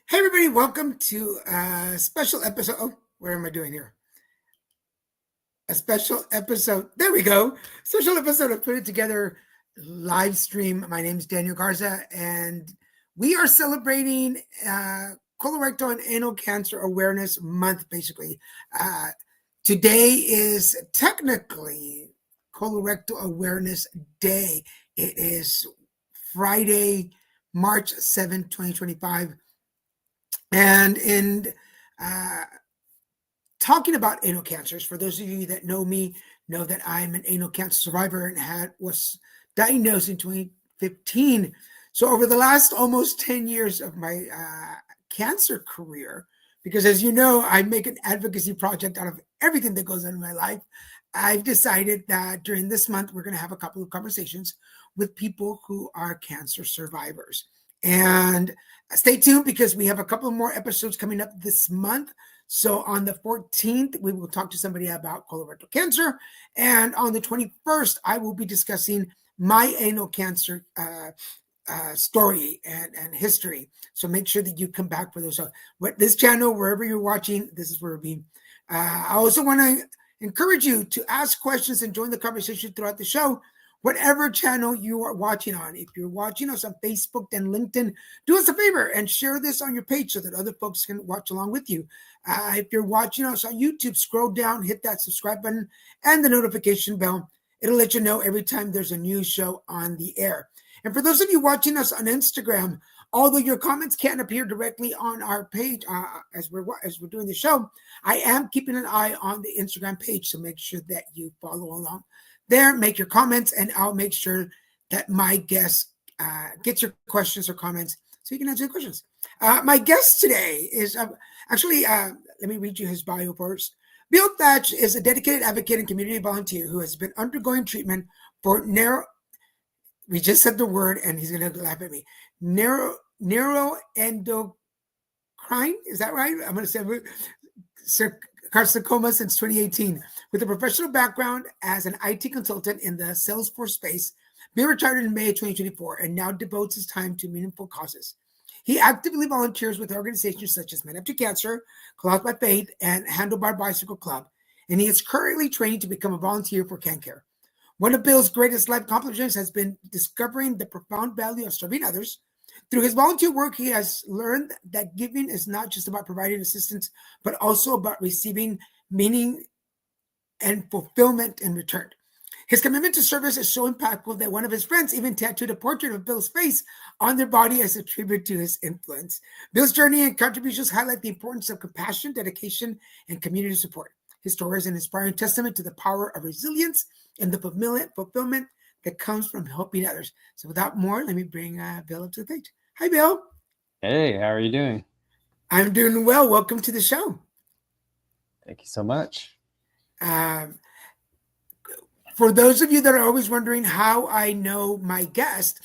Hey everybody, welcome to a special episode. Oh, what am I doing here? A special episode. There we go. Special episode of Put It Together live stream. My name is Daniel Garza, and we are celebrating colorectal and anal cancer awareness month, basically. Today is technically colorectal awareness day. It is Friday, March 7th, 2025. And in uh, talking about anal cancers, for those of you that know me, know that I'm an anal cancer survivor and was diagnosed in 2015. So over the last almost 10 years of my cancer career, because as you know, I make an advocacy project out of everything that goes on in my life, I've decided that during this month, we're going to have a couple of conversations with people who are cancer survivors. And stay tuned because we have a couple more episodes coming up this month. So on the 14th, we will talk to somebody about colorectal cancer. And on the 21st, I will be discussing my anal cancer story and history. So make sure that you come back for those. So this channel, wherever you're watching, this is where we'll be. I also want to encourage you to ask questions and join the conversation throughout the show. Whatever channel you are watching on. If you're watching us on Facebook and LinkedIn, do us a favor and share this on your page so that other folks can watch along with you. If you're watching us on YouTube, scroll down, hit that subscribe button and the notification bell. It'll let you know every time there's a new show on the air. And for those of you watching us on Instagram, although your comments can't appear directly on our page as we're doing the show, I am keeping an eye on the Instagram page, so make sure that you follow along there, make your comments, and I'll make sure that my guest gets your questions or comments so you can answer the questions. My guest today is let me read you his bio first. Bill Thach is a dedicated advocate and community volunteer who has been undergoing treatment for we just said the word and he's going to laugh at me, neuroendocrine, is that right? I'm going to say carcinoma since 2018. With a professional background as an IT consultant in the Salesforce space, Bill retired in May 2024 and now devotes his time to meaningful causes. He actively volunteers with organizations such as Men Up to Cancer, Cloud by Faith, and Handlebar Bicycle Club, and he is currently training to become a volunteer for CanCare. One of Bill's greatest life accomplishments has been discovering the profound value of serving others. Through his volunteer work, he has learned that giving is not just about providing assistance, but also about receiving meaning and fulfillment in return. His commitment to service is so impactful that one of his friends even tattooed a portrait of Bill's face on their body as a tribute to his influence. Bill's journey and contributions highlight the importance of compassion, dedication, and community support. His story is an inspiring testament to the power of resilience and the fulfillment that comes from helping others. So without more, let me bring Bill up to the page. Hi, Bill. Hey, how are you doing? I'm doing well. Welcome to the show. Thank you so much. For those of you that are always wondering how I know my guest,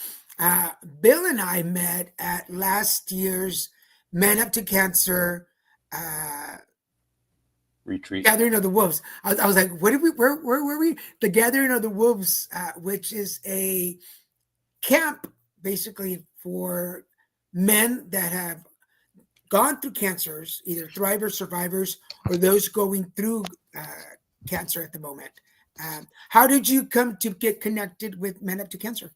Bill and I met at last year's Men Up to Cancer retreat. Gathering of the Wolves. I was like, where were we? The Gathering of the Wolves, which is a camp basically for men that have gone through cancers, either thrivers, survivors, or those going through cancer at the moment. How did you come to get connected with Men Up to Cancer?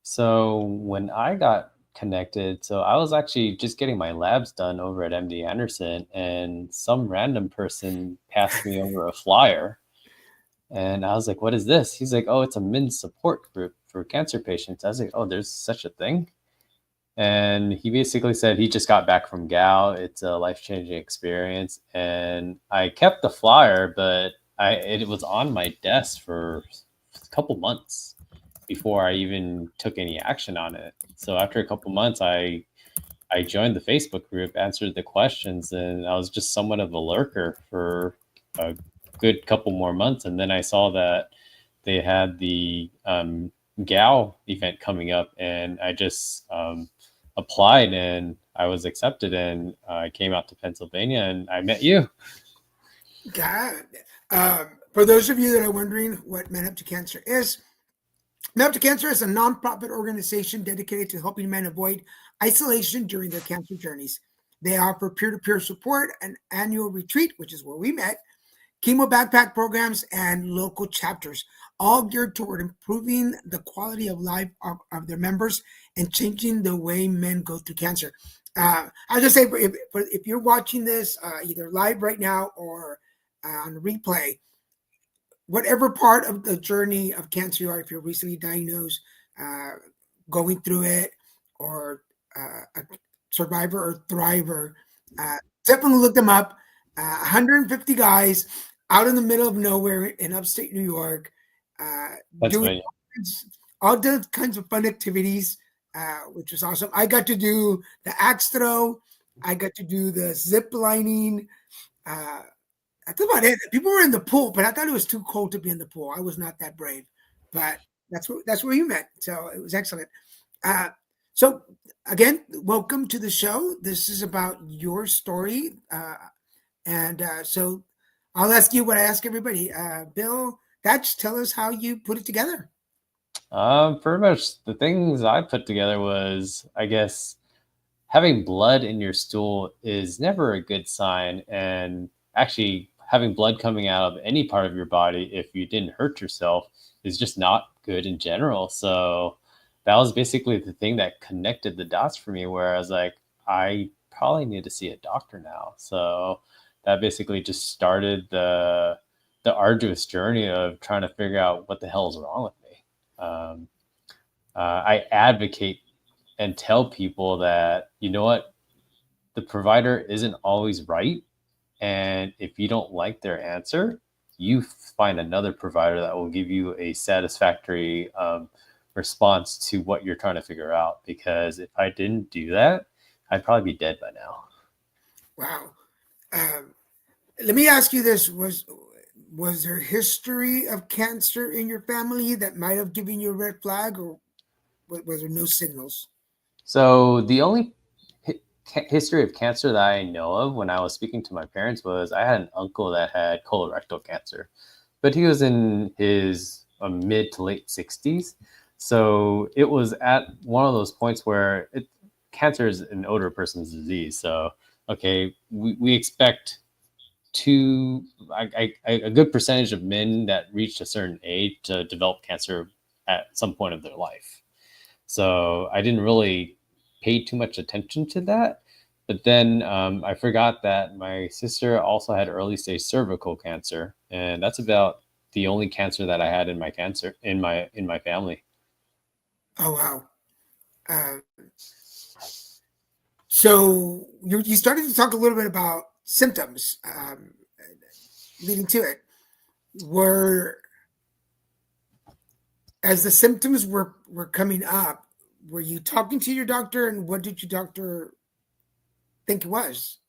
So when I got connected, so I was actually just getting my labs done over at MD Anderson, and some random person passed me over a flyer. And I was like, what is this? He's like, oh, it's a men's support group for cancer patients. I was like, oh, there's such a thing? And he basically said he just got back from gout. It's a life-changing experience. And I kept the flyer, but it was on my desk for a couple months before I even took any action on it. So after a couple months, I joined the Facebook group, answered the questions, and I was just somewhat of a lurker for a good couple more months. And then I saw that they had the GAL event coming up, and I just applied and I was accepted, and I came out to Pennsylvania and I met you. Got it. For those of you that are wondering what Men Up to Cancer is, Men Up to Cancer is a nonprofit organization dedicated to helping men avoid isolation during their cancer journeys. They offer peer-to-peer support, an annual retreat, which is where we met, chemo backpack programs, and local chapters, all geared toward improving the quality of life of their members and changing the way men go through cancer. I just say, if you're watching this either live right now or on replay, whatever part of the journey of cancer you are, if you're recently diagnosed, uh, going through it, or a survivor or thriver, uh, definitely look them up. 150 guys out in the middle of nowhere in upstate New York, doing Pennsylvania. all those kinds of fun activities, which was awesome. I got to do the axe throw. I got to do the zip lining. Uh, that's about it. People were in the pool, but I thought it was too cold to be in the pool. I was not that brave, but that's where you met. So it was excellent. Uh, so again, welcome to the show. This is about your story, so I'll ask you what I ask everybody. Bill, Thach, tell us how you put it together. Pretty much the things I put together was, I guess, having blood in your stool is never a good sign. And actually, having blood coming out of any part of your body, if you didn't hurt yourself, is just not good in general. So that was basically the thing that connected the dots for me, where I was like, I probably need to see a doctor now. So that basically just started the arduous journey of trying to figure out what the hell is wrong with me. Um, I advocate and tell people that, you know what, the provider isn't always right. And if you don't like their answer, you find another provider that will give you a satisfactory response to what you're trying to figure out. Because if I didn't do that, I'd probably be dead by now. Wow. Let me ask you this: was there history of cancer in your family that might have given you a red flag, or was there no signals? So the only history of cancer that I know of when I was speaking to my parents was I had an uncle that had colorectal cancer, but he was in his mid to late 60s. So it was at one of those points where cancer is an older person's disease. So, okay, we expect a good percentage of men that reached a certain age to develop cancer at some point of their life. So I didn't really pay too much attention to that. But then I forgot that my sister also had early stage cervical cancer, and that's about the only cancer that I had in my family. Oh wow. Uh, so you started to talk a little bit about symptoms leading to it. Were As the symptoms were coming up, were you talking to your doctor, and what did your doctor think it was?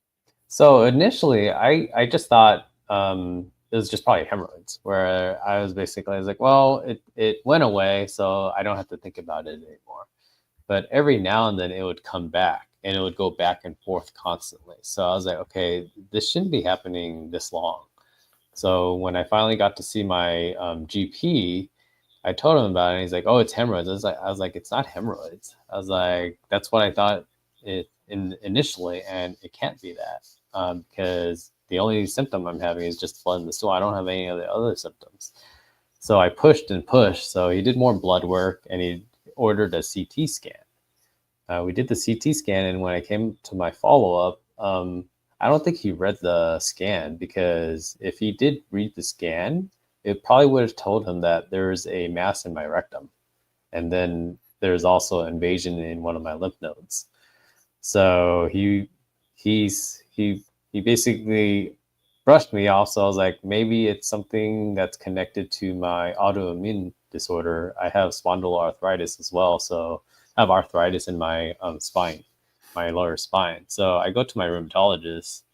So initially, I just thought it was just probably hemorrhoids, where I was like, well, it went away, so I don't have to think about it anymore. But every now and then it would come back, and it would go back and forth constantly. So I was like, okay, this shouldn't be happening this long. So when I finally got to see my GP, I told him about it, and he's like, "Oh, it's hemorrhoids." I was like, "It's not hemorrhoids." I was like, "That's what I thought it initially, and it can't be that because the only symptom I'm having is just blood in the stool. I don't have any of the other symptoms." So I pushed and pushed. So he did more blood work, and he ordered a CT scan. We did the CT scan, and when I came to my follow up, I don't think he read the scan, because if he did read the scan, it probably would have told him that there's a mass in my rectum, and then there's also invasion in one of my lymph nodes. So he basically brushed me off. So I was like, maybe it's something that's connected to my autoimmune disorder. I have spondyloarthritis as well, so I have arthritis in my spine, my lower spine. So I go to my rheumatologist,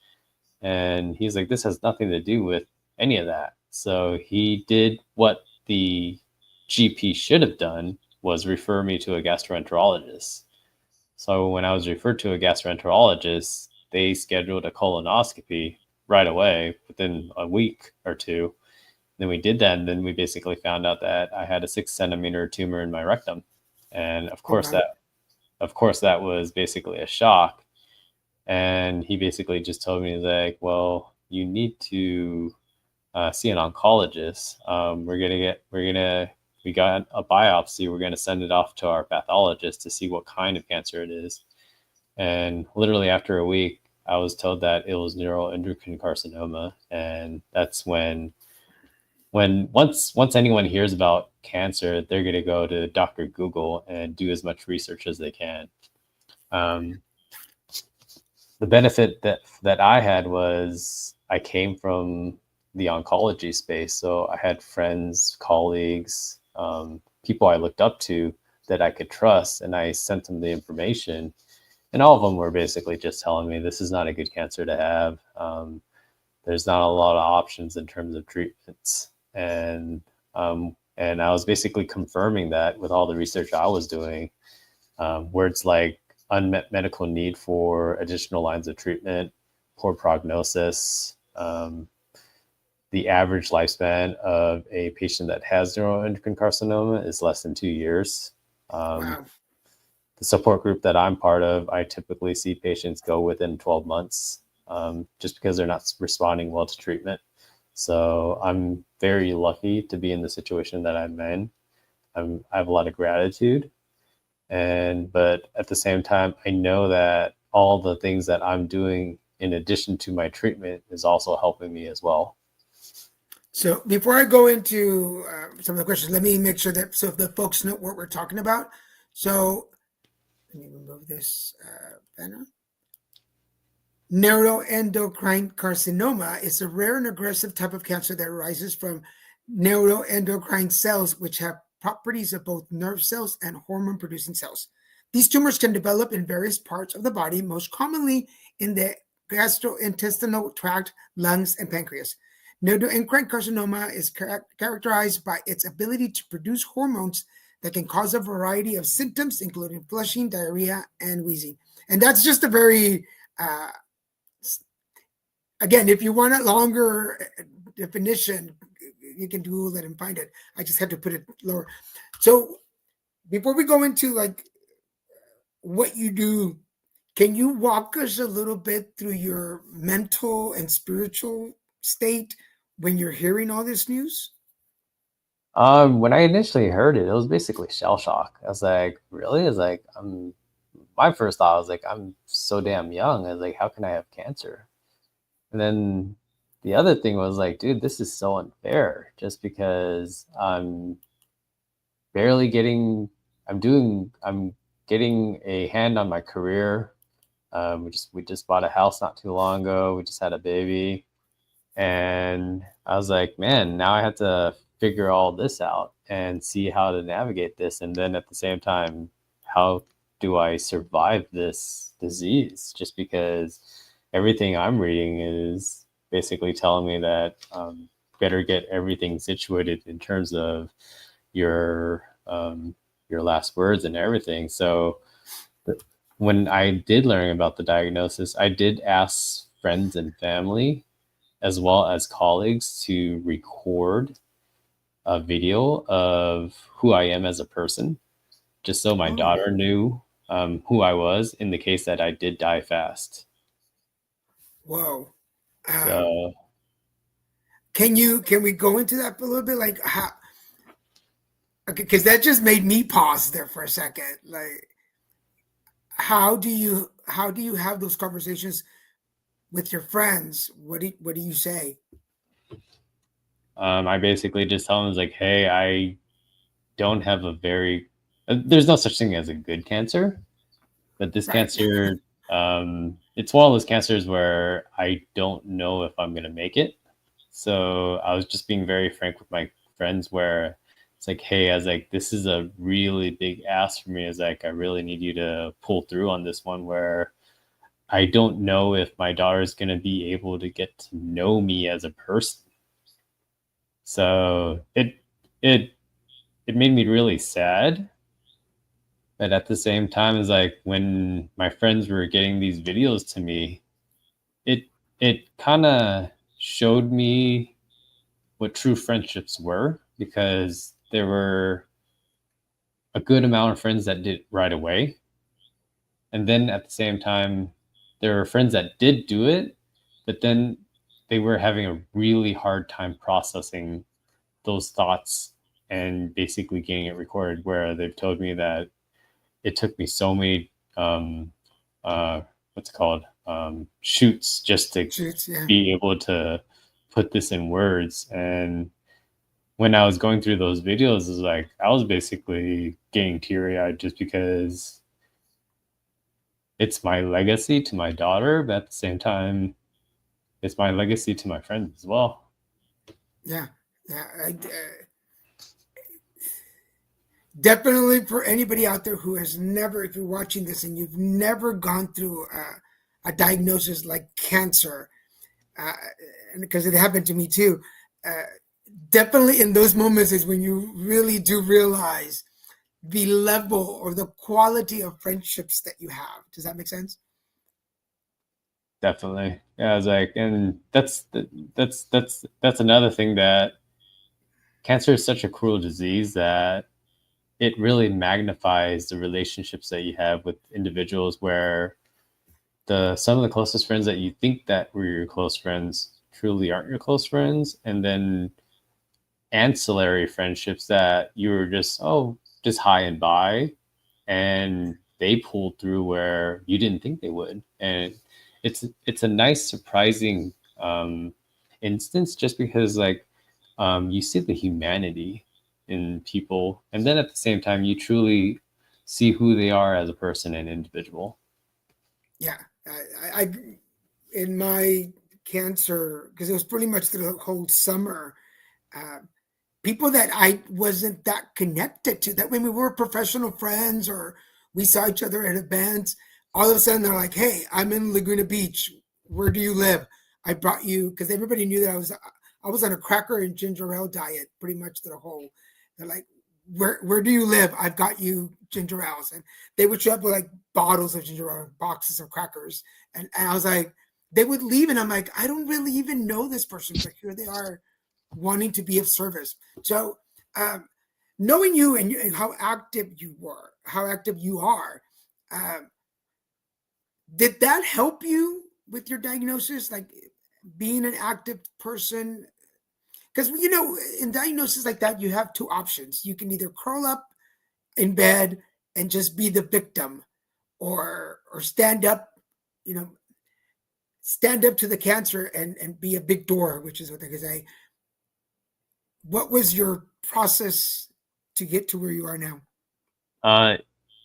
and he's like, this has nothing to do with any of that. So he did what the GP should have done, was refer me to a gastroenterologist. So when I was referred to a gastroenterologist, they scheduled a colonoscopy right away within a week or two. Then we did that, and then we basically found out that I had a 6 centimeter tumor in my rectum. And Oh wow. of course that was basically a shock. And he basically just told me, like, well, you need to see an oncologist. We got a biopsy. We're going to send it off to our pathologist to see what kind of cancer it is. And literally after a week, I was told that it was neuroendocrine carcinoma. And that's when once anyone hears about cancer, they're going to go to Dr. Google and do as much research as they can. The benefit that I had was I came from the oncology space, so I had friends, colleagues, people I looked up to that I could trust, and I sent them the information, and all of them were basically just telling me this is not a good cancer to have. There's not a lot of options in terms of treatments, and I was basically confirming that with all the research I was doing, words like unmet medical need for additional lines of treatment, poor prognosis. The average lifespan of a patient that has neuroendocrine carcinoma is less than 2 years. Wow. The support group that I'm part of, I typically see patients go within 12 months just because they're not responding well to treatment. So I'm very lucky to be in the situation that I'm in. I have a lot of gratitude. But at the same time, I know that all the things that I'm doing in addition to my treatment is also helping me as well. So before I go into some of the questions, let me make sure that so if the folks know what we're talking about. So let me remove this banner. Neuroendocrine carcinoma is a rare and aggressive type of cancer that arises from neuroendocrine cells, which have properties of both nerve cells and hormone-producing cells. These tumors can develop in various parts of the body, most commonly in the gastrointestinal tract, lungs, and pancreas. Neuroendocrine carcinoma is characterized by its ability to produce hormones that can cause a variety of symptoms, including flushing, diarrhea, and wheezing. And that's just a very again, if you want a longer definition, you can Google it and find it. I just had to put it lower. So before we go into like what you do, can you walk us a little bit through your mental and spiritual state when you're hearing all this news? When I initially heard it, it was basically shell shock. I was like, really? I was like, my first thought was like, I'm so damn young. I was like, how can I have cancer? And then the other thing was like, dude, this is so unfair just because barely getting, I'm getting a hand on my career. We just bought a house not too long ago. We just had a baby. And I was like, man, now I have to figure all this out and see how to navigate this. And then at the same time, how do I survive this disease? Just because everything I'm reading is basically telling me that better get everything situated in terms of your last words and everything. So when I did learn about the diagnosis, I did ask friends and family as well as colleagues to record a video of who I am as a person, just so my daughter knew who I was in the case that I did die fast. Whoa. So Can we go into that for a little bit? Like how okay, because that just made me pause there for a second. Like how do you have those conversations with your friends? What do you say? I basically just tell them, like, hey, I don't have a very, there's no such thing as a good cancer, but this Right. cancer, it's one of those cancers where I don't know if I'm going to make it. So I was just being very frank with my friends where it's like, hey, I was like, this is a really big ask for me. It's like, I really need you to pull through on this one where I don't know if my daughter is going to be able to get to know me as a person. So it made me really sad. But at the same time, it's like when my friends were getting these videos to me, it it kind of showed me what true friendships were, because there were a good amount of friends that did it right away. And then at the same time, there were friends that did do it, but then they were having a really hard time processing those thoughts and basically getting it recorded, where they've told me that it took me so many what's it called shoots just to Shoots, yeah. be able to put this in words. And when I was going through those videos, it was like I was basically getting teary-eyed just because it's my legacy to my daughter, but at the same time it's my legacy to my friends as well. Yeah, yeah. Definitely for anybody out there who has never, if you're watching this and you've never gone through a diagnosis like cancer, uh, and because it happened to me too, uh, definitely in those moments is when you really do realize the level or the quality of friendships that you have. Does that make sense? Definitely. Yeah, I was like, and that's another thing, that cancer is such a cruel disease that it really magnifies the relationships that you have with individuals, where the some of the closest friends that you think that were your close friends truly aren't your close friends, and then ancillary friendships that you were just high and by, and they pulled through where you didn't think they would. And it's a nice surprising instance, just because like you see the humanity in people, and then at the same time you truly see who they are as a person and individual. Yeah. I in my cancer, because it was pretty much through the whole summer, uh, people that I wasn't that connected to, that when we were professional friends or we saw each other at events, all of a sudden they're like, "Hey, I'm in Laguna Beach. Where do you live? I brought you," because everybody knew that I was on a cracker and ginger ale diet pretty much the whole. They're like, "Where do you live? I've got you ginger ales," and they would show up with like bottles of ginger ale, boxes of crackers, and I was like, they would leave, and I'm like, I don't really even know this person, but here they are wanting to be of service. So, um, knowing you and how active you were, how active you are, um, did that help you with your diagnosis? Like being an active person? Because, in diagnosis like that, you have two options. You can either curl up in bed and just be the victim, or stand up, you know, stand up to the cancer and be a big door, which is what they could say. What was your process to get to where you are now? uh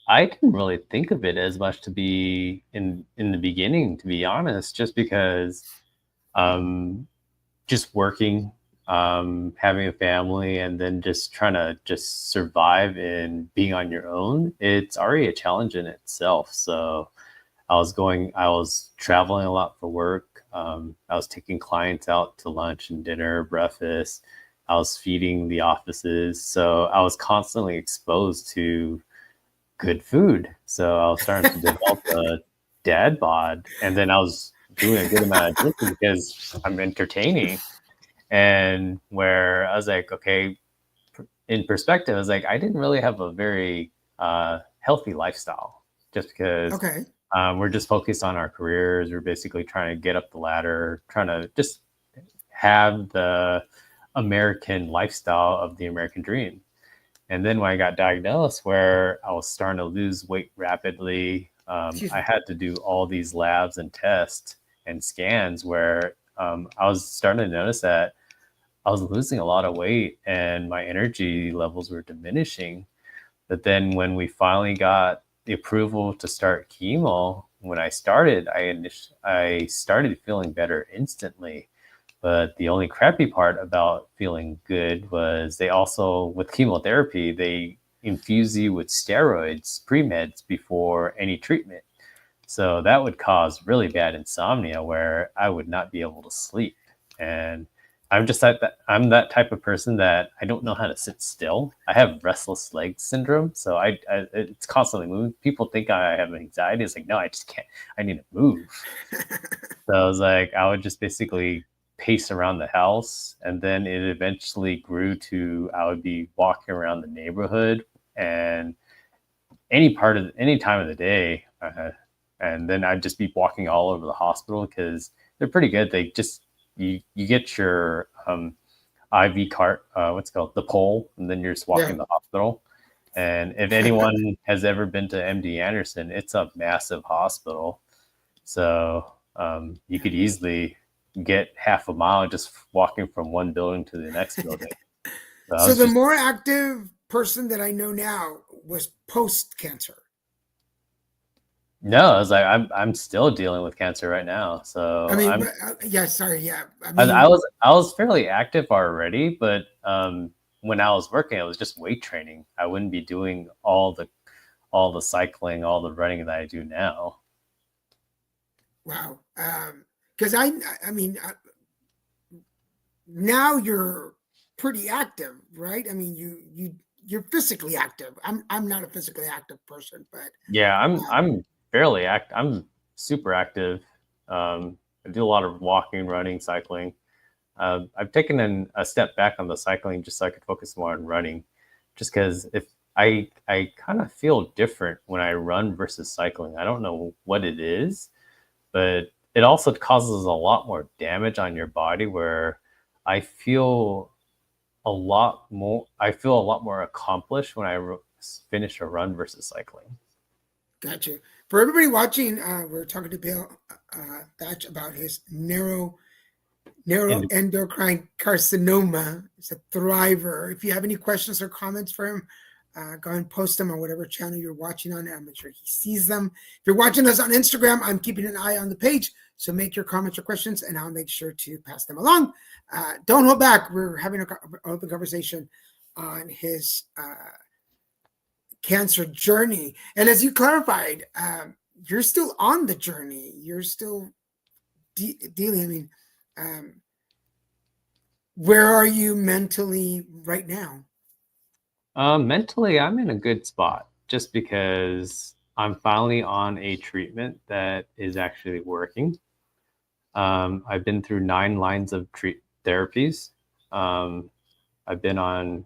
I didn't really think of it as much to be in the beginning, to be honest, just because um just working, having a family, and then just trying to just survive and being on your own, it's already a challenge in itself. So I was traveling a lot for work. I was taking clients out to lunch and dinner, breakfast. I was feeding the offices. So I was constantly exposed to good food. So I was starting to develop a dad bod. And then I was doing a good amount of drinking because I'm entertaining. And where I was like, okay, in perspective, I was like, I didn't really have a very healthy lifestyle, just because Okay. we're just focused on our careers. We're basically trying to get up the ladder, trying to just have the American lifestyle of the American dream. And then when I got diagnosed, where I was starting to lose weight rapidly, Excuse I me. had to do all these labs and tests and scans, where I was starting to notice that I was losing a lot of weight and my energy levels were diminishing. But then when we finally got the approval to start chemo, when I started, I started feeling better instantly. But the only crappy part about feeling good was they also, with chemotherapy, they infuse you with steroids, pre-meds, before any treatment. So that would cause really bad insomnia, where I would not be able to sleep. And I'm that type of person that I don't know how to sit still. I have restless leg syndrome, so it's constantly moving. People think I have anxiety. It's like, no, I just can't. I need to move. So I was like, I would just basically pace around the house, and then it eventually grew to I would be walking around the neighborhood, and any time of the day. and then I'd just be walking all over the hospital because they're pretty good. They just you get your IV cart, what's it called, the pole, and then you're just walking Yeah. the hospital. And if anyone has ever been to MD Anderson, it's a massive hospital, so you could easily get half a mile just walking from one building to the next building. So I So was the just more active person that I know now was post cancer. no, I was like, I'm still dealing with cancer right now, I so mean, I'm but, yeah, sorry, yeah. I I mean, was I was fairly active already, but when I was working, it was just weight training. I wouldn't be doing all the cycling, all the running that I do now. wow. Because I mean, now you're pretty active, right? I mean, you're physically active. I'm not a physically active person, but Yeah, um, I'm fairly I'm super active. I do a lot of walking, running, cycling. I've taken a step back on the cycling just so I could focus more on running, just because if I kind of feel different when I run versus cycling. I don't know what it is, but it also causes a lot more damage on your body. Where I feel I feel a lot more accomplished when finish a run versus cycling. gotcha. For everybody watching, we're talking to Bill Thach about his And neuroendocrine carcinoma. It's a thriver. If you have any questions or comments for him, go and post them on whatever channel you're watching on. I'll make sure he sees them. If you're watching us on Instagram, I'm keeping an eye on the page. So make your comments or questions, and I'll make sure to pass them along. Don't hold back. We're having an open conversation on his cancer journey. And as you clarified, you're still on the journey. You're still dealing. I mean, um, where are you mentally right now? mentally, I'm in a good spot just because I'm finally on a treatment that is actually working. I've been through 9 lines of therapies. Um, I've been on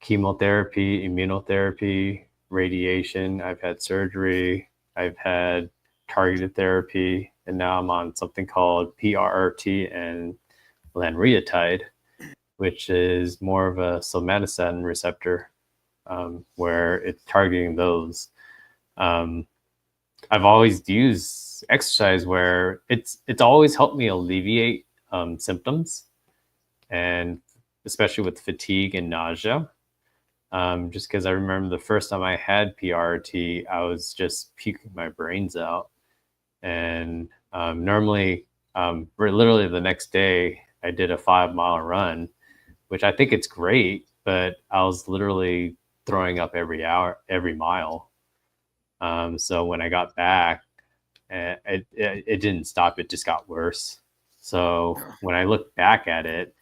chemotherapy, immunotherapy, radiation. I've had surgery. I've had targeted therapy, and now I'm on something called PRRT and lanreotide, which is more of a somatostatin receptor, where it's targeting those. Um, I've always used exercise where it's always helped me alleviate symptoms, and especially with fatigue and nausea. Just because I remember the first time I had PRT, I was just puking my brains out, and normally, literally the next day, I did a 5 mile run, which I think it's great, but I was literally throwing up every hour, every mile. So when I got back, it didn't stop. It just got worse. So Oh, when I look back at it,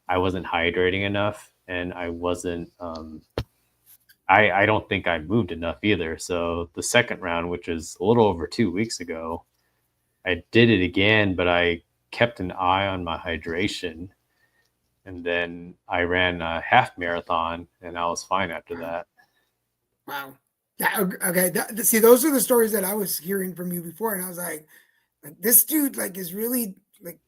I wasn't hydrating enough, and I wasn't. I don't think I moved enough either. So the second round, which was a little over 2 weeks ago, I did it again, but I kept an eye on my hydration, and then I ran a half marathon, and I was fine after wow. that. Wow. Yeah, okay. See, those are the stories that I was hearing from you before, and I was like this dude, like, is really like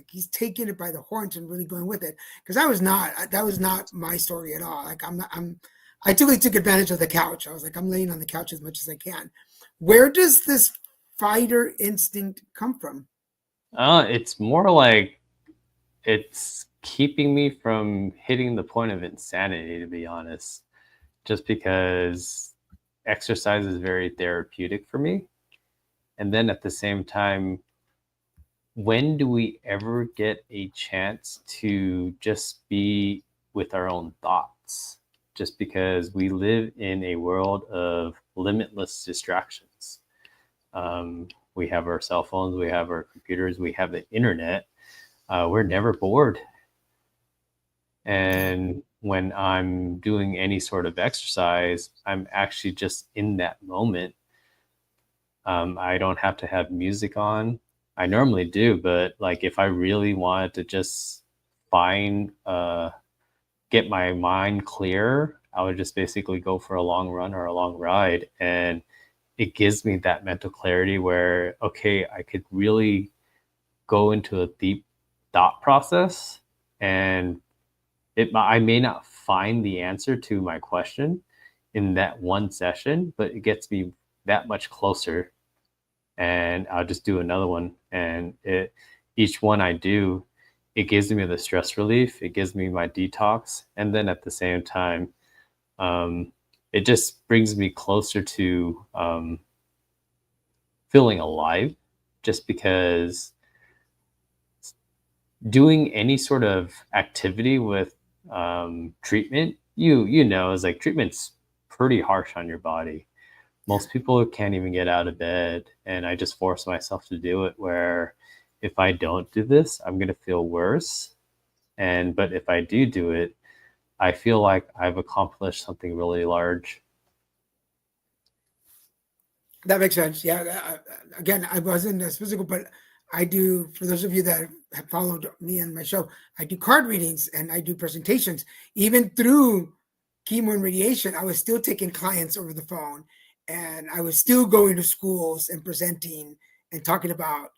he's taking it by the horns and really going with it. Because I was not. That was not my story at all. Like, I'm not. I totally took advantage of the couch. I was like, I'm laying on the couch as much as I can. Where does this fighter instinct come from? It's more like it's keeping me from hitting the point of insanity, to be honest, just because exercise is very therapeutic for me. And then at the same time, when do we ever get a chance to just be with our own thoughts? Just because we live in a world of limitless distractions. We have our cell phones, we have our computers, we have the internet. We're never bored. Yeah. And when I'm doing any sort of exercise, I'm actually just in that moment. I don't have to have music on. I normally do, but like if I really wanted to just find, get my mind clear, I would just basically go for a long run or a long ride. And it gives me that mental clarity where, okay, I could really go into a deep thought process, and I may not find the answer to my question in that one session, but it gets me that much closer, and I'll just do another one. And each one I do, it gives me the stress relief, it gives me my detox, and then at the same time, um, it just brings me closer to feeling alive, just because doing any sort of activity with treatment, you know, is like treatment's pretty harsh on your body. Yeah. Most people can't even get out of bed, and I just force myself to do it. Where if I don't do this, I'm gonna feel worse. But if I do it, I feel like I've accomplished something really large. That makes sense. Yeah. Again, I wasn't as physical, but I do, for those of you that have followed me and my show, I do card readings and I do presentations. Even through chemo and radiation, I was still taking clients over the phone, and I was still going to schools and presenting and talking about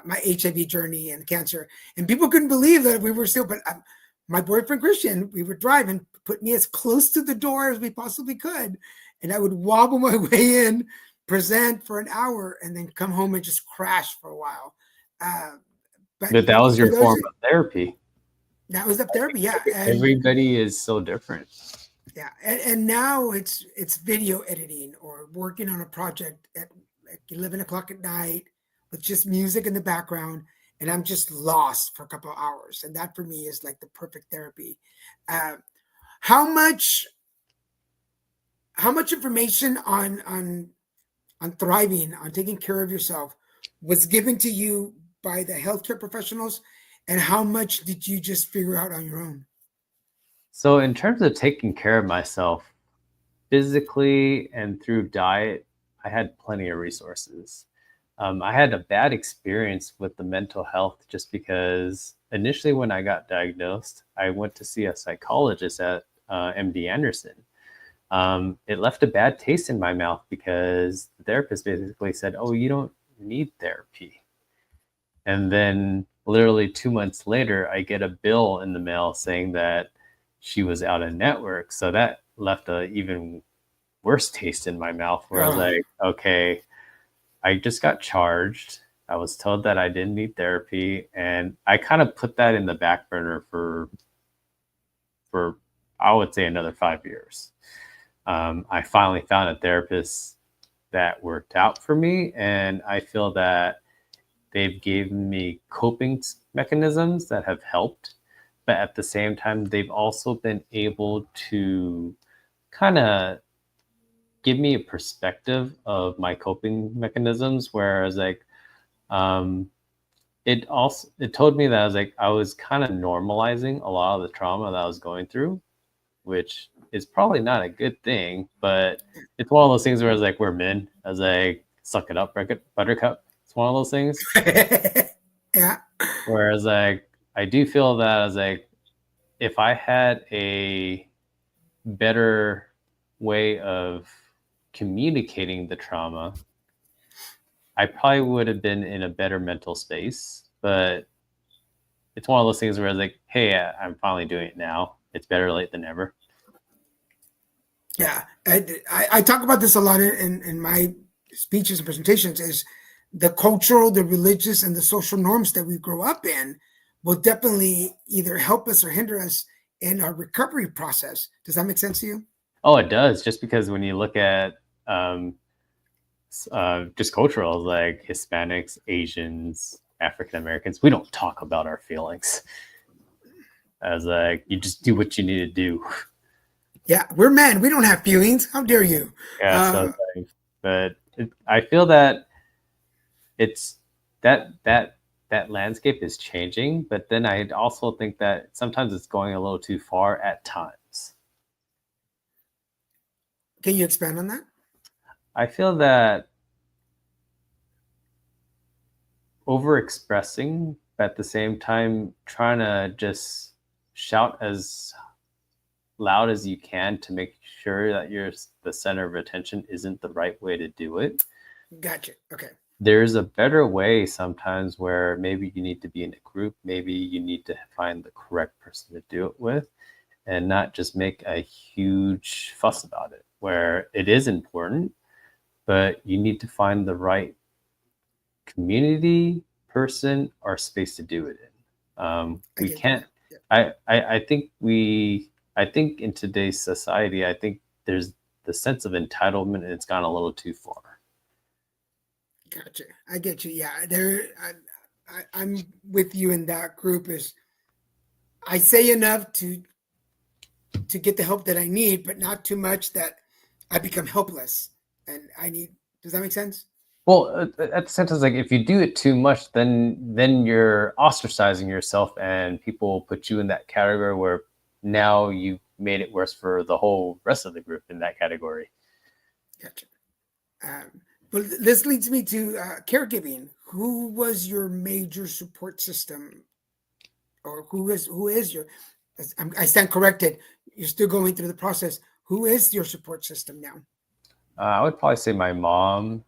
my HIV journey and cancer. And people couldn't believe that we were still, but my boyfriend Christian, we would drive and put me as close to the door as we possibly could. And I would wobble my way in, present for an hour, and then come home and just crash for a while. Uh, but But that was for your those, form of therapy. that was the therapy, yeah. And Everybody is so different. yeah, and now it's video editing or working on a project at 11 o'clock at night with just music in the background, and I'm just lost for a couple of hours, and that for me is like the perfect therapy. Uh, how much how much information on thriving, on taking care of yourself, was given to you by the healthcare professionals, and how much did you just figure out on your own? So in terms of taking care of myself, physically and through diet, I had plenty of resources. I had a bad experience with the mental health just because initially, when I got diagnosed, I went to see a psychologist at MD Anderson. It left a bad taste in my mouth because the therapist basically said, "Oh, you don't need therapy." And then, literally 2 months later, I get a bill in the mail saying that she was out of network. So that left a even worst taste in my mouth, where I was Oh, like, okay, I just got charged. I was told that I didn't need therapy, and I kind of put that in the back burner for I would say another 5 years. I finally found a therapist that worked out for me, and I feel that they've given me coping mechanisms that have helped, but at the same time, they've also been able to kind of give me a perspective of my coping mechanisms. Whereas like um it told me that I was kind of normalizing a lot of the trauma that I was going through, which is probably not a good thing, but it's one of those things where I was like, we're men. I was like, suck it up, buttercup. It's one of those things. yeah, Whereas like I do feel that I was like, if I had a better way of communicating the trauma, I probably would have been in a better mental space. But it's one of those things where I was like, hey, I'm finally doing it now. It's better late than never. yeah. I talk about this a lot in my speeches and presentations. Is the cultural, the religious, and the social norms that we grow up in will definitely either help us or hinder us in our recovery process. Does that make sense to you? Oh, it does. Just because when you look at just cultural, like Hispanics, Asians, African Americans, we don't talk about our feelings. As like, you just do what you need to do. Yeah, we're men. We don't have feelings. How dare you? Yeah. So, Uh, like, but I feel that it's that landscape is changing, but then I also think that sometimes it's going a little too far at times. can you expand on that? I feel that over expressing, but at the same time trying to just shout as loud as you can to make sure that you're the center of attention isn't the right way to do it. Gotcha. Okay. There's a better way sometimes where maybe you need to be in a group, maybe you need to find the correct person to do it with and not just make a huge fuss about it, where it is important, but you need to find the right community, person, or space to do it in. I We get you. can't. I think we. I think in today's society, I think there's the sense of entitlement, and it's gone a little too far. Gotcha. I get you. Yeah, I'm with you in that group. Is I say enough to get the help that I need, but not too much that I become helpless and I need. Does that make sense? Well, at the same time, like if you do it too much, then you're ostracizing yourself, and people put you in that category where now you made it worse for the whole rest of the group in that category. Gotcha. Well, this leads me to caregiving. Who was your major support system, or who is your? I stand corrected. You're still going through the process. Who is your support system now? I would probably say my mom,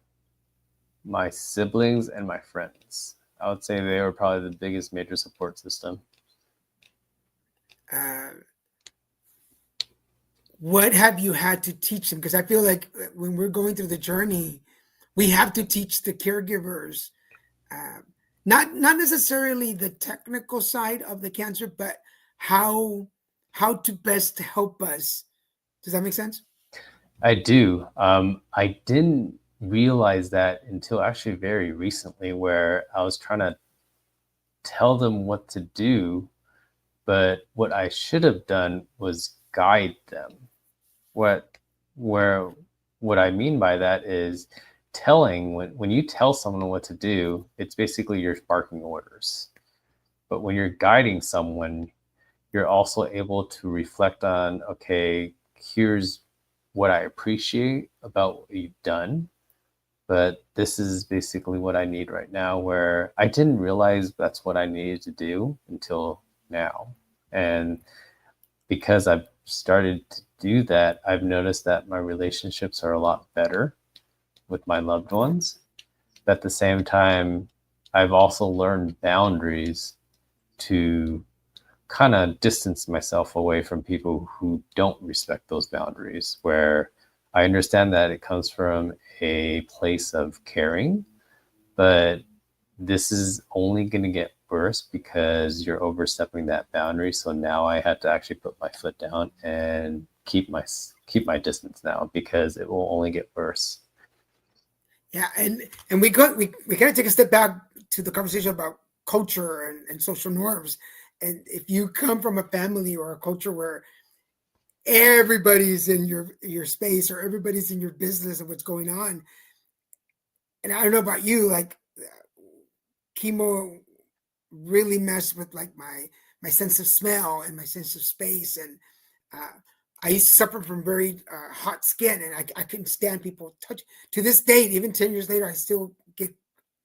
my siblings, and my friends. I would say they were probably the biggest major support system. Uh, what have you had to teach them? Because I feel like when we're going through the journey, we have to teach the caregivers, uh, not necessarily the technical side of the cancer, but how how to best help us. Does that make sense? I do. I didn't realize that until actually very recently, where I was trying to tell them what to do, but what I should have done was guide them. What where what I mean by that is telling when you tell someone what to do, it's basically you're barking orders. But when you're guiding someone, you're also able to reflect on, okay, here's what I appreciate about what you've done, but this is basically what I need right now, where I didn't realize that's what I needed to do until now. And because I've started to do that, I've noticed that my relationships are a lot better with my loved ones. But at the same time, I've also learned boundaries to kind of distance myself away from people who don't respect those boundaries, where I understand that it comes from a place of caring, but this is only going to get worse because you're overstepping that boundary. So now I had to actually put my foot down and keep my distance now, because it will only get worse. Yeah, and we kind of take a step back to the conversation about culture and social norms. And if you come from a family or a culture where everybody's in your space or everybody's in your business and what's going on, and I don't know about you, like chemo really messed with like my sense of smell and my sense of space. And uh, I used to suffer from very hot skin, and I couldn't stand people touch. To this date, even 10 years later, I still get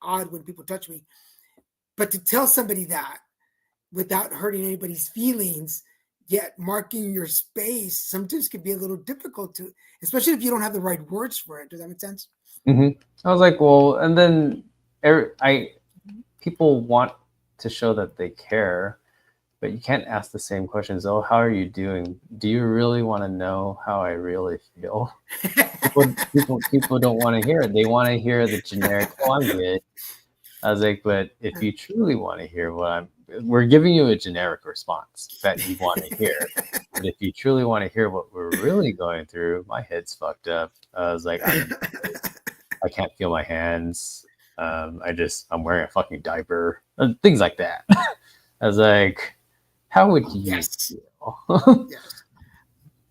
odd when people touch me. But to tell somebody that without hurting anybody's feelings, yet marking your space, sometimes can be a little difficult to, especially if you don't have the right words for it. Does that make sense? Mm-hmm. I was like, well, and then I people want to show that they care, but you can't ask the same questions. Oh, how are you doing? Do you really want to know how I really feel? People don't want to hear it. They want to hear the generic, oh, I'm good. I was like, but if you truly want to hear we're giving you a generic response that you want to hear. But if you truly want to hear what we're really going through, my head's fucked up. I was like, I can't feel my hands. I'm wearing a fucking diaper, things like that. I was like, how would you Yes. feel? Yes.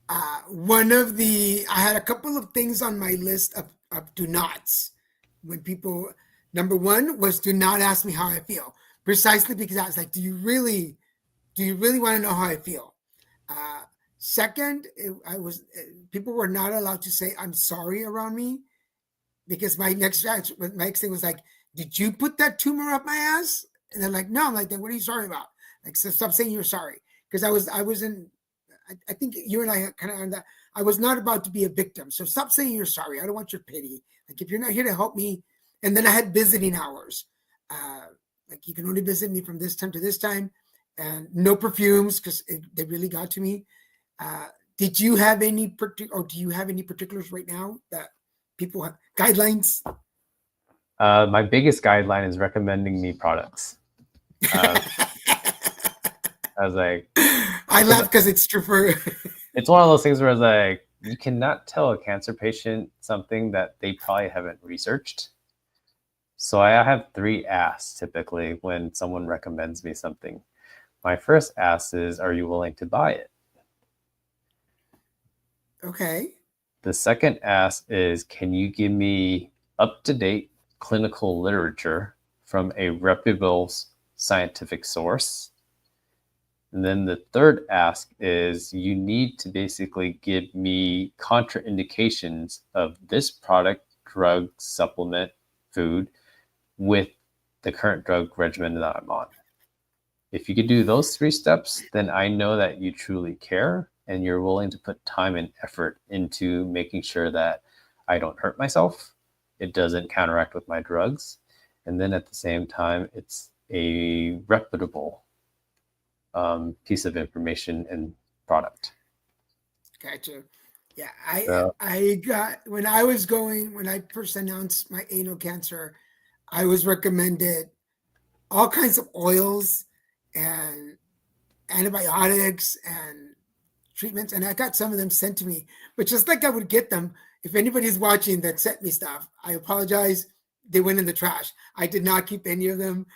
I had a couple of things on my list of do nots. When people, number one was do not ask me how I feel, precisely because I was like, do you really want to know how I feel? Uh, Second, people were not allowed to say I'm sorry around me, because my next thing was like, did you put that tumor up my ass? And they're like, no. I'm like, then what are you sorry about? Like, so stop saying you're sorry, because I I think you and I kind of on that. I was not about to be a victim. So stop saying you're sorry. I don't want your pity. Like if you're not here to help me, and then I had visiting hours. Like you can only visit me from this time to this time, and no perfumes because they really got to me. Did you have any or do you have any particulars right now that people have guidelines? My biggest guideline is recommending me products. I was like, I laugh because it's true for. It's one of those things where it's like, you cannot tell a cancer patient something that they probably haven't researched. So I have 3 asks typically when someone recommends me something. My first ask is, are you willing to buy it? Okay. The second ask is, can you give me up-to-date clinical literature from a reputable scientific source? And then the third ask is, you need to basically give me contraindications of this product, drug, supplement, food with the current drug regimen that I'm on. If you could do those 3 steps, then I know that you truly care and you're willing to put time and effort into making sure that I don't hurt myself. It doesn't counteract with my drugs. And then at the same time, it's a reputable piece of information and product. Gotcha. Yeah, So, I got when I first announced my anal cancer, I was recommended all kinds of oils and antibiotics and treatments, and I got some of them sent to me. But just like I would get them, if anybody's watching that sent me stuff, I apologize. They went in the trash. I did not keep any of them,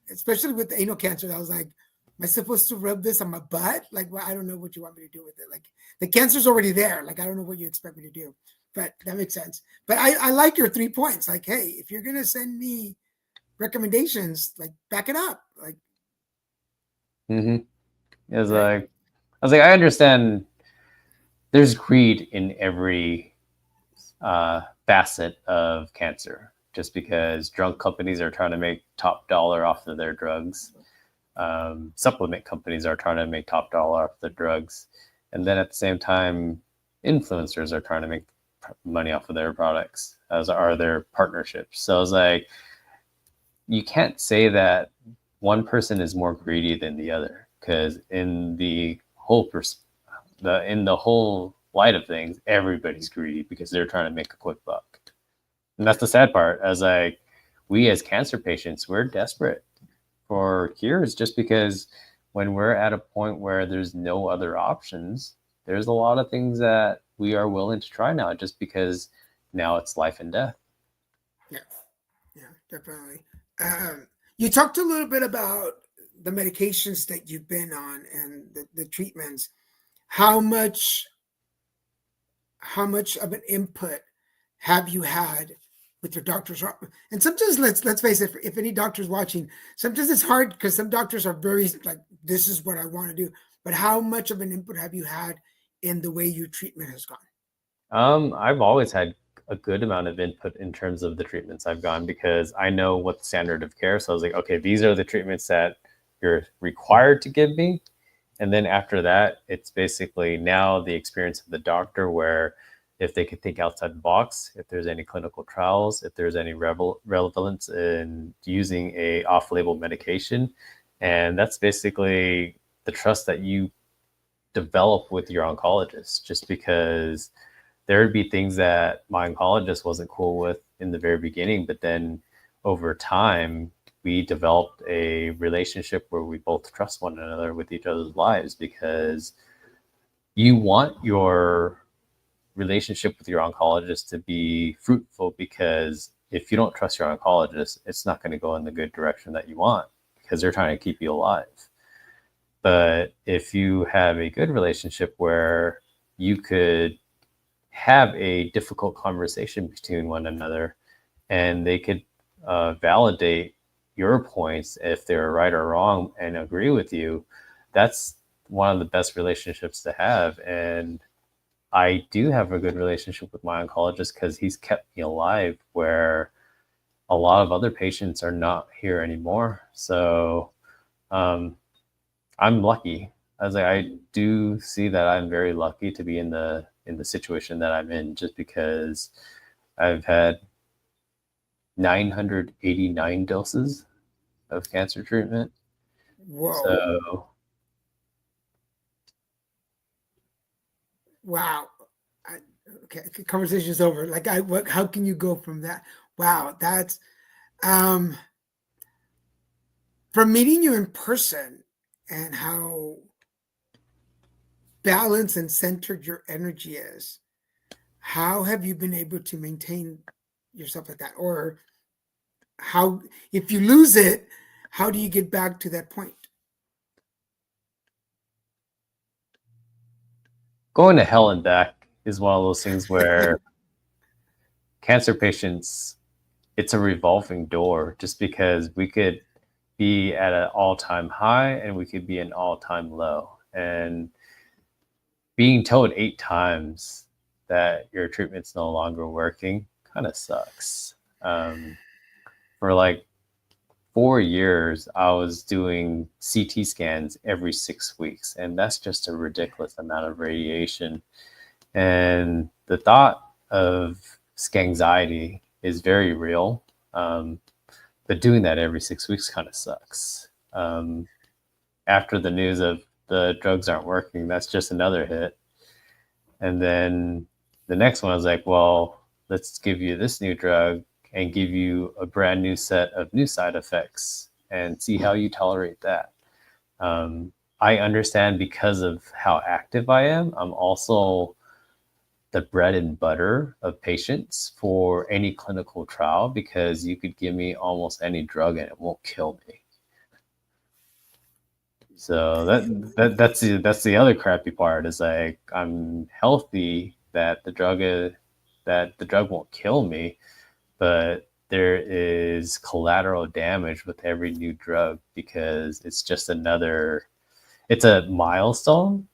especially with the anal cancer. I was like, am I supposed to rub this on my butt? Like, well, I don't know what you want me to do with it. Like, the cancer's already there. Like, I don't know what you expect me to do. But that makes sense. But I like your 3 points. Like, hey, if you're gonna send me recommendations, like back it up. Like, it was right? like, I was like, I understand there's greed in every facet of cancer, just because drug companies are trying to make top dollar off of their drugs. Supplement companies are trying to make top dollar off the drugs. And then at the same time, influencers are trying to make money off of their products, as are their partnerships. So it's like, you can't say that one person is more greedy than the other, because in the whole in the whole light of things, everybody's greedy because they're trying to make a quick buck. And that's the sad part. As like, we as cancer patients, we're desperate for cures, just because when we're at a point where there's no other options, there's a lot of things that we are willing to try now, just because now it's life and death. Yeah, yeah, definitely. You talked a little bit about the medications that you've been on and the treatments. How much how much of an input have you had with your doctors? And sometimes let's face it, if any doctor's watching, sometimes it's hard because some doctors are very like, this is what I want to do. But how much of an input have you had in the way your treatment has gone? I've always had a good amount of input in terms of the treatments I've gone, because I know what the standard of care. So I was like, okay, these are the treatments that you're required to give me. And then after that, it's basically now the experience of the doctor, where if they could think outside the box, if there's any clinical trials, if there's any relevance in using a off-label medication. And that's basically the trust that you develop with your oncologist, just because there would be things that my oncologist wasn't cool with in the very beginning, but then over time, we developed a relationship where we both trust one another with each other's lives, because you want your relationship with your oncologist to be fruitful, because if you don't trust your oncologist, it's not going to go in the good direction that you want, because they're trying to keep you alive. But if you have a good relationship where you could have a difficult conversation between one another, and they could validate your points if they're right or wrong and agree with you, that's one of the best relationships to have. And I do have a good relationship with my oncologist, because he's kept me alive where a lot of other patients are not here anymore. So I'm lucky. I was like, I do see that I'm very lucky to be in the situation that I'm in, just because I've had 989 doses of cancer treatment. Whoa. So Wow. I, okay, conversation's over. Like, how can you go from that? Wow, that's um from meeting you in person and how balanced and centered your energy is. How have you been able to maintain yourself like that? Or how, if you lose it, how do you get back to that point? going to hell and back is one of those things where cancer patients, it's a revolving door, just because we could be at an all-time high and we could be an all-time low. And being told 8 times that your treatment's no longer working kind of sucks. For like 4 years, I was doing CT scans every 6 weeks, and that's just a ridiculous amount of radiation. And the thought of anxiety is very real. But doing that every 6 weeks kind of sucks. After the news of the drugs aren't working, that's just another hit. And then the next one, I was like, well, let's give you this new drug and give you a brand new set of new side effects and see how you tolerate that. I understand, because of how active I am, I'm also the bread and butter of patients for any clinical trial, because you could give me almost any drug and it won't kill me. So that's the other crappy part, is like, I'm healthy, that the drug won't kill me, but there is collateral damage with every new drug, because it's a milestone,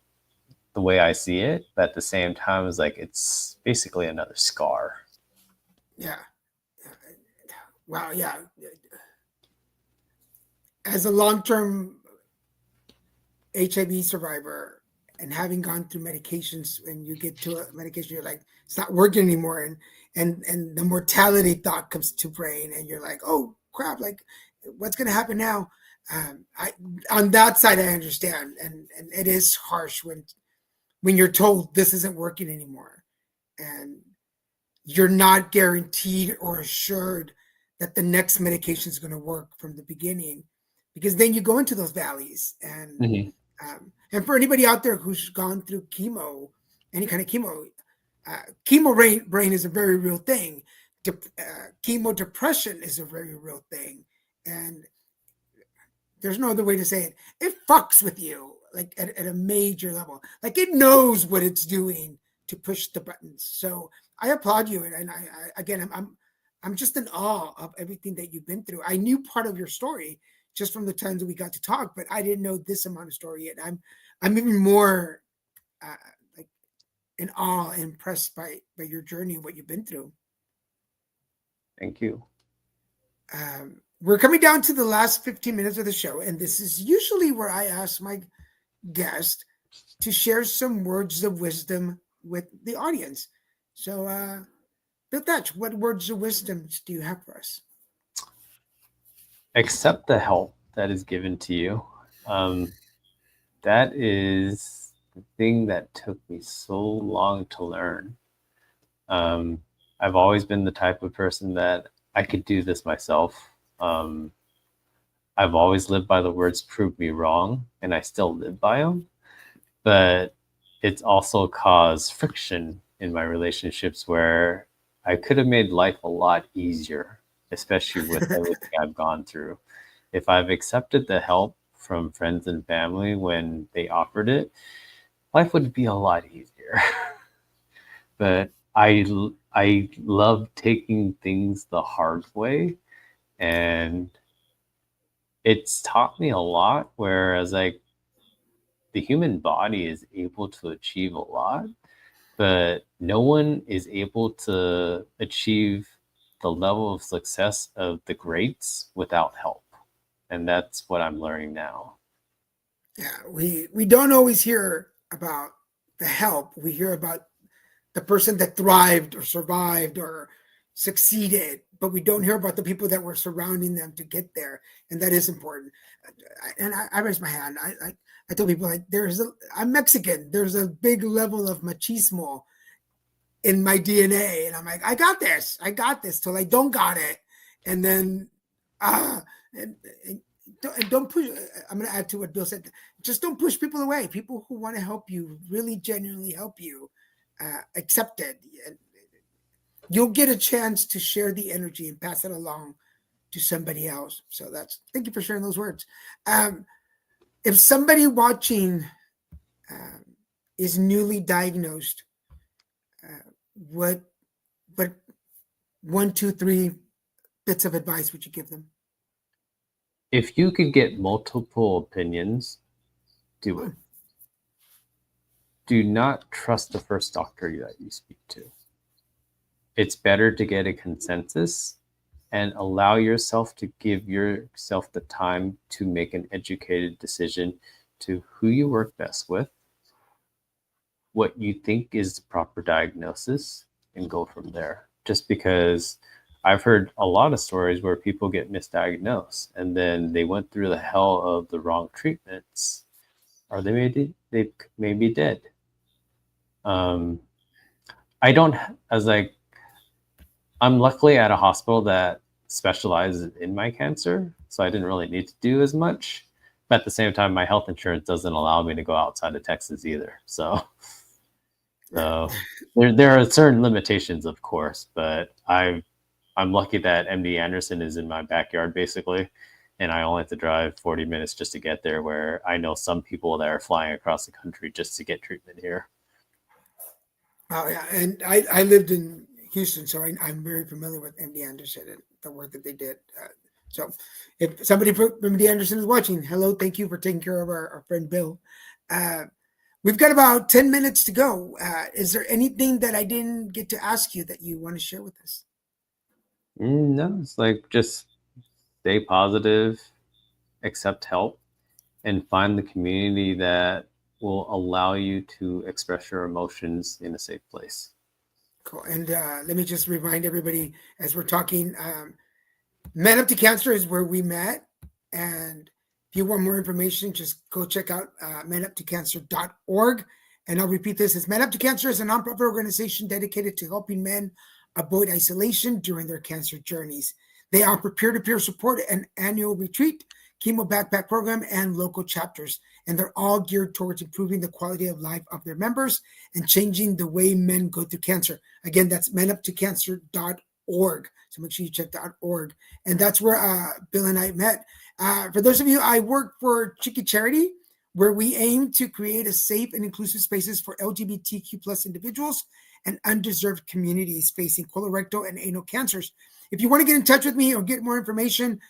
the way I see it, but at the same time, is like, it's basically another scar. Yeah. Wow. Yeah. As a long-term HIV survivor and having gone through medications, and you get to a medication, you're like, it's not working anymore. And the mortality thought comes to brain, and you're like, oh crap, like what's going to happen now? I, on that side, I understand. And it is harsh when you're told this isn't working anymore, and you're not guaranteed or assured that the next medication is going to work from the beginning, because then you go into those valleys. Mm-hmm. And for anybody out there who's gone through chemo, any kind of chemo, chemo brain is a very real thing. Chemo depression is a very real thing, and there's no other way to say it. It fucks with you, like at a major level. Like, it knows what it's doing to push the buttons. So I applaud you, and again, I'm just in awe of everything that you've been through. I knew part of your story just from the times that we got to talk, but I didn't know this amount of story yet. I'm even more uh, like in awe, impressed by your journey and what you've been through. Thank you. We're coming down to the last 15 minutes of the show, and this is usually where I ask my guest to share some words of wisdom with the audience. So, Bill Thach, what words of wisdom do you have for us? Accept the help that is given to you. That is the thing that took me so long to learn. Um, I've always been the type of person that I could do this myself. Um, I've always lived by the words "prove me wrong," and I still live by them. But it's also caused friction in my relationships, where I could have made life a lot easier, especially with everything I've gone through. If I've accepted the help from friends and family when they offered it, life would be a lot easier. But I love taking things the hard way, and it's taught me a lot. Whereas, like, the human body is able to achieve a lot, but no one is able to achieve the level of success of the greats without help. And that's what I'm learning now. Yeah, we don't always hear about the help. We hear about the person that thrived or survived or succeeded, but we don't hear about the people that were surrounding them to get there, and that is important. And I raise my hand. I tell people like I'm Mexican. There's a big level of machismo in my DNA, and I'm like, I got this till I don't got it, and then ah, and don't push. I'm going to add to what Bill said. Just don't push people away. People who want to help you, really genuinely help you, accept it. You'll get a chance to share the energy and pass it along to somebody else. So thank you for sharing those words. If somebody watching um, is newly diagnosed, what what 1, 2, 3 bits of advice would you give them? If you could get multiple opinions, do it. Do not trust the first doctor that you speak to. It's better to get a consensus and allow yourself to give yourself the time to make an educated decision to who you work best with, what you think is the proper diagnosis, and go from there. Just because I've heard a lot of stories where people get misdiagnosed and then they went through the hell of the wrong treatments, or they may be dead. I don't, as like, I'm luckily at a hospital that specializes in my cancer, so I didn't really need to do as much. But at the same time, my health insurance doesn't allow me to go outside of Texas either. So there are certain limitations, of course, but I'm lucky that MD Anderson is in my backyard, basically, and I only have to drive 40 minutes just to get there, where I know some people that are flying across the country just to get treatment here. Oh, yeah. And I lived in Houston, so I'm very familiar with MD Anderson and the work that they did. So if somebody from MD Anderson is watching, hello, thank you for taking care of our friend Bill. We've got about 10 minutes to go. Is there anything that I didn't get to ask you that you want to share with us? No, it's like just stay positive, accept help, and find the community that will allow you to express your emotions in a safe place. Cool. And let me just remind everybody as we're talking, Men Up to Cancer is where we met. And if you want more information, just go check out menuptocancer.org. And I'll repeat this: as Men Up to Cancer is a nonprofit organization dedicated to helping men avoid isolation during their cancer journeys. They offer peer-to-peer support, an annual retreat, chemo backpack program, and local chapters. And they're all geared towards improving the quality of life of their members and changing the way men go through cancer. Again, that's menuptocancer.org. So make sure you check .org. And that's where Bill and I met. For those of you, I work for Cheeky Charity, where we aim to create a safe and inclusive spaces for LGBTQ plus individuals and undeserved communities facing colorectal and anal cancers. If you want to get in touch with me or get more information,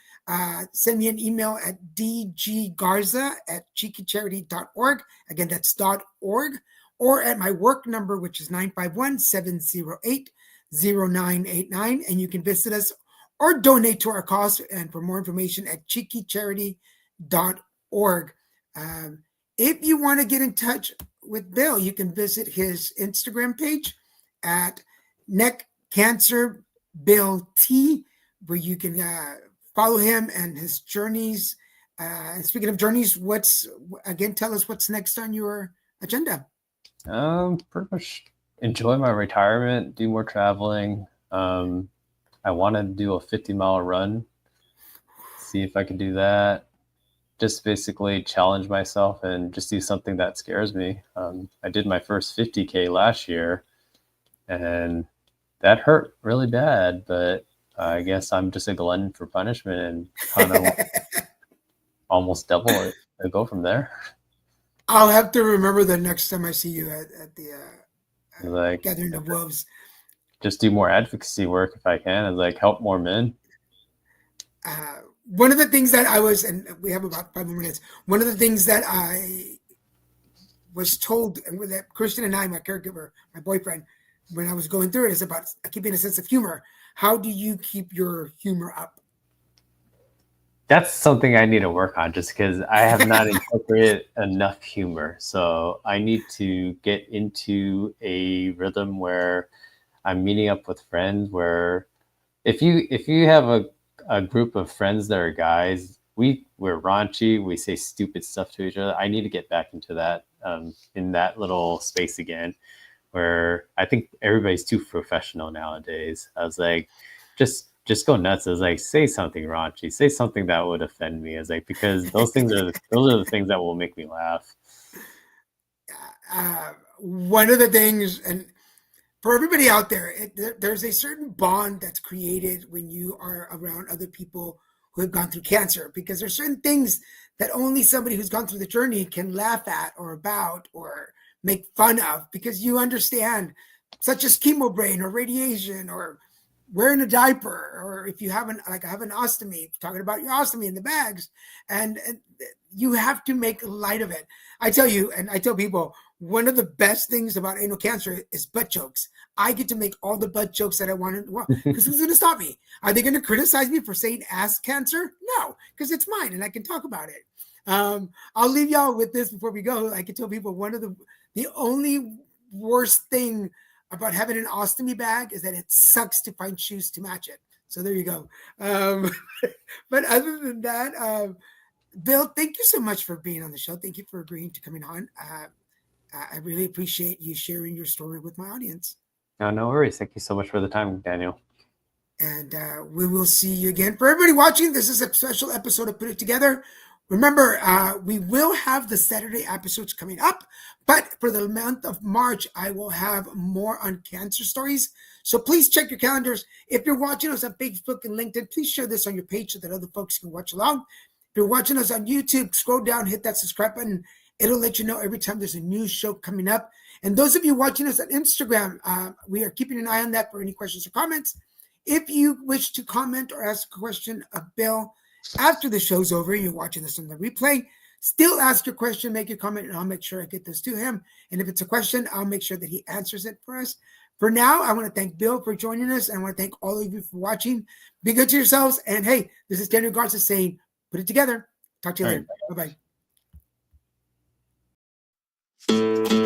send me an email at dggarza@cheekycharity.org. Again, that's .org. Or at my work number, which is 951-708-0989. And you can visit us or donate to our cause. And for more information at cheekycharity.org. If you want to get in touch with Bill, you can visit his Instagram page at Neck Cancer Bill T, where you can follow him and his journeys. And speaking of journeys, tell us what's next on your agenda. Pretty much enjoy my retirement, do more traveling. I want to do a 50-mile run, see if I can do that. Just basically challenge myself and just do something that scares me. I did my first 50K last year, and that hurt really bad, but I guess I'm just a glutton for punishment and kind of almost double it and go from there. I'll have to remember the next time I see you at the like Gathering of Wolves. Just do more advocacy work if I can, and like help more men. One of the things that and we have about 5 more minutes. One of the things that I was told, and with Christian and I, my caregiver, my boyfriend, when I was going through it, is about keeping a sense of humor. How do you keep your humor up? That's something I need to work on, just because I have not incorporated enough humor. So I need to get into a rhythm where I'm meeting up with friends. Where if you have a group of friends that are guys, we're raunchy. We say stupid stuff to each other. I need to get back into that in that little space again, where I think everybody's too professional nowadays. I was like, just go nuts. I was like, say something raunchy, say something that would offend me. I was like, because those are the things that will make me laugh. One of the things, and for everybody out there, there's a certain bond that's created when you are around other people who have gone through cancer, because there's certain things that only somebody who's gone through the journey can laugh at or about or make fun of, because you understand, such as chemo brain or radiation or wearing a diaper, or if you haven't, like I have an ostomy, talking about your ostomy in the bags, and you have to make light of it. I tell you, and I tell people, one of the best things about anal cancer is butt jokes. I get to make all the butt jokes that I want to, because who's going to stop me? Are they going to criticize me for saying ass cancer? No, because it's mine and I can talk about it. I'll leave y'all with this before we go. I can tell people one of the only worst thing about having an ostomy bag is that it sucks to find shoes to match it. So there you go. But other than that, Bill, thank you so much for being on the show. Thank you for agreeing to coming on. I really appreciate you sharing your story with my audience. No worries. Thank you so much for the time, Daniel. And we will see you again. For everybody watching, this is a special episode of Put It Together. Remember, we will have the Saturday episodes coming up, but for the month of March, I will have more on cancer stories. So please check your calendars. If you're watching us on Facebook and LinkedIn, please share this on your page so that other folks can watch along. If you're watching us on YouTube, scroll down, hit that subscribe button. It'll let you know every time there's a new show coming up. And those of you watching us on Instagram, we are keeping an eye on that for any questions or comments. If you wish to comment or ask a question of Bill after the show's over, you're watching this on the replay, still ask your question, make your comment, and I'll make sure I get this to him. And if it's a question, I'll make sure that he answers it for us. For now, I want to thank Bill for joining us, and I want to thank all of you for watching. Be good to yourselves. And hey, this is Daniel Garza saying, put it together. Talk to you later. Bye-bye.